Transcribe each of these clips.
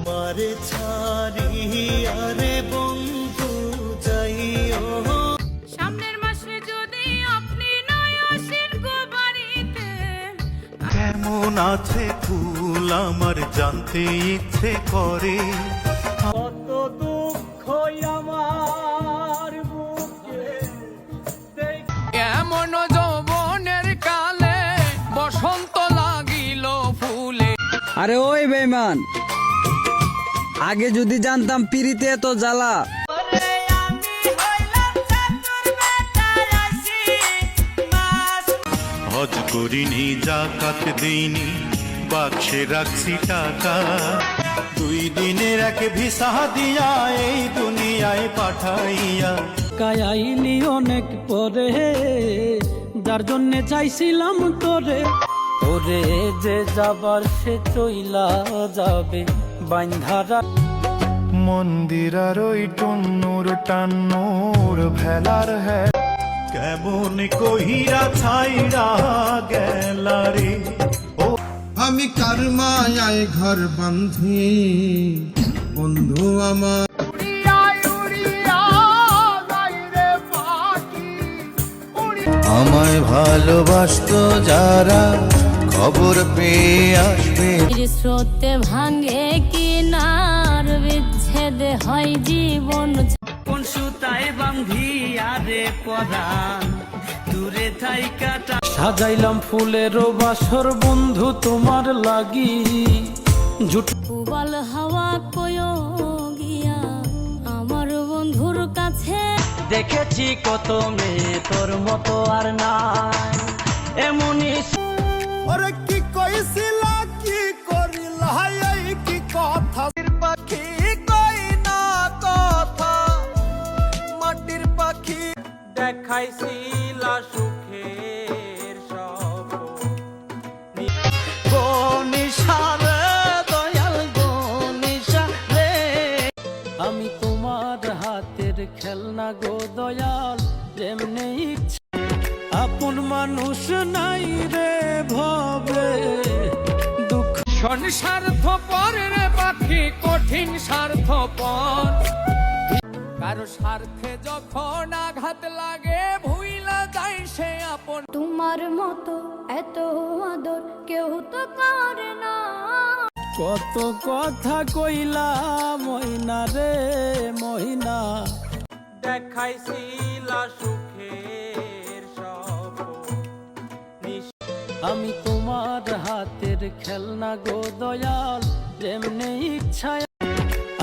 মারে ছাড়িয়া রে বন্ধু যাইও। সামনের মাসে যদি আপনি নয় আসেন গো বাড়িতে, কেমন আছে ফুল আমার জানতে ইচ্ছে করে। কত দুঃখ আমার বুকে এমন যৌবনের কালে বসন্ত লাগিল ফুলে। আরে ওই বেঈমান, আগে যদি জানতাম পিরিতে এত জ্বালা। হজ করিনি জাকাত দিইনি বাক্সে রাখছি টাকা, 2 দিনের এক ভিসা দিয়া এই দুনিয়ায় পাঠাইয়া। কায়াইলি অনেক পরে, যার জন্যে চাইছিলাম তোরে। ওরে যে যাবার সে চইলা যাবে বাইন্ধারা। মন্দিরার ওই টুন্নুর টান্নুর ভেলার হ্যাঁ কেমন কহিরা ছাইরা গেলারে। আমি কার মায়ায় ঘর বাঁধি বন্ধু আমার। আমায় ভালোবাসতো যারা খবর পেয়ে আসবে। স্রোতে ভাঙে কিনার বিচ্ছেদ হয় জীবন। কোন সুতায় বান্ধি আরে পরাণ দূরে থাই কাটা। সাজাইলাম ফুলের বাসর বন্ধু তোমার লাগি। উবাল হাওয়া কয়ো গিয়া আমার বন্ধুর কাছে। দেখেছি কত মেয়ে তোর মতো আর নাই এমনই। ওরে কি কইছিলা কি করিলা এই কি কথা। পাখি কই না কথা মাটির পাখি দেখাইছিলা সুখের স্বপ্ন। গনিশারে দয়াল গনিশারে। আমি তোমার হাতের খেলনা গো দয়াল, যেমনি ইচ্ছা। আপন মানুষ নাই রে ভবে দুঃখ। স্বার্থপর রে পাখি কঠিন স্বার্থপর। কারো স্বার্থে যখন আঘাত লাগে ভুইলা যায় সে আপন। তোমার মতো এত আদর কেউ তো করে না। কত কথা কইলা মইনা রে মইনা। দেখাইছিলা সুখের স্বপ্ন। আমি তোমার হাতের খেলনা গো দয়াল, যেমনি ইচ্ছা।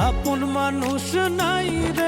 আপন মানুষ নাই রে